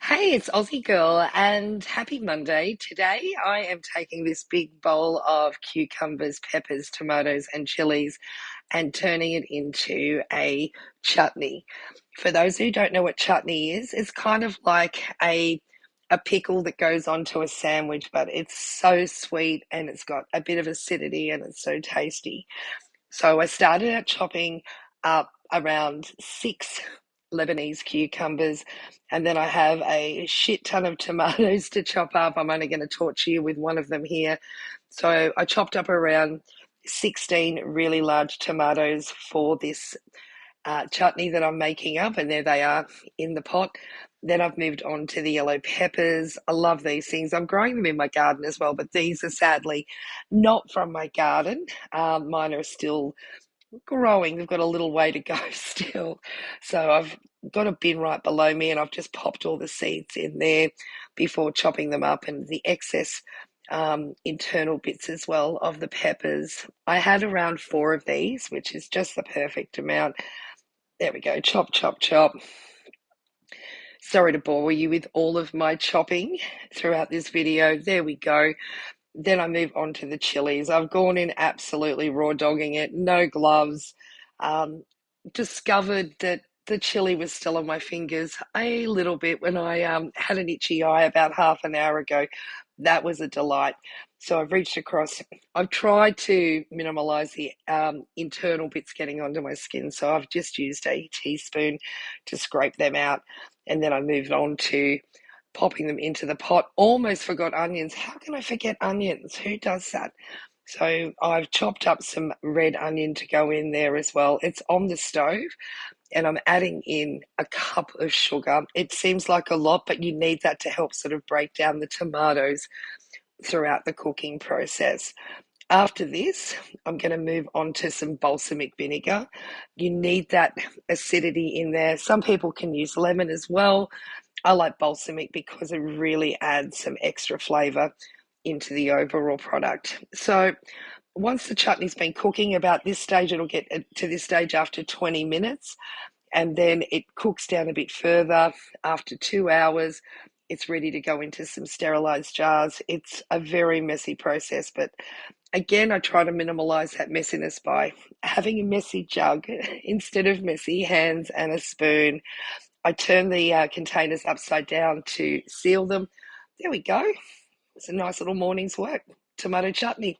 Hey, it's Aussie Girl and happy Monday. Today I am taking this big bowl of cucumbers, peppers, tomatoes, and chilies and turning it into a chutney. For those who don't know what chutney is, it's kind of like a pickle that goes onto a sandwich, but it's so sweet and it's got a bit of acidity and it's so tasty. So I started out chopping up around six Lebanese cucumbers, and then I have a shit ton of tomatoes to chop up. I'm only going to torture you with one of them here. So I chopped up around 16 really large tomatoes for this chutney that I'm making up, and there they are in the pot. Then I've moved on to the yellow peppers. I love these things. I'm growing them in my garden as well, but these are sadly not from my garden. Mine are still growing. They've got a little way to go still. So I've got a bin right below me and I've just popped all the seeds in there before chopping them up and the excess internal bits as well of the peppers. I had around four of these, which is just the perfect amount. There we go. Chop, chop, chop. Sorry to bore you with all of my chopping throughout this video. There we go. Then I move on to the chilies. I've gone in absolutely raw dogging it, no gloves. Um, Discovered that the chili was still on my fingers a little bit when I had an itchy eye about half an hour ago. That was a delight. So I've reached across. I've tried to minimize the internal bits getting onto my skin. So I've just used a teaspoon to scrape them out. And then I moved on to popping them into the pot. Almost forgot onions. How can I forget onions? Who does that? So I've chopped up some red onion to go in there as well. It's on the stove and I'm adding in a cup of sugar. It seems like a lot, but you need that to help sort of break down the tomatoes throughout the cooking process. After this, I'm going to move on to some balsamic vinegar. You need that acidity in there. Some people can use lemon as well. I like balsamic because it really adds some extra flavour into the overall product. So once the chutney's been cooking, about this stage, it'll get to this stage after 20 minutes, and then it cooks down a bit further. After 2 hours, it's ready to go into some sterilised jars. It's a very messy process, but again, I try to minimize that messiness by having a messy jug instead of messy hands and a spoon. I turn the containers upside down to seal them. There we go. It's a nice little morning's work. Tomato chutney.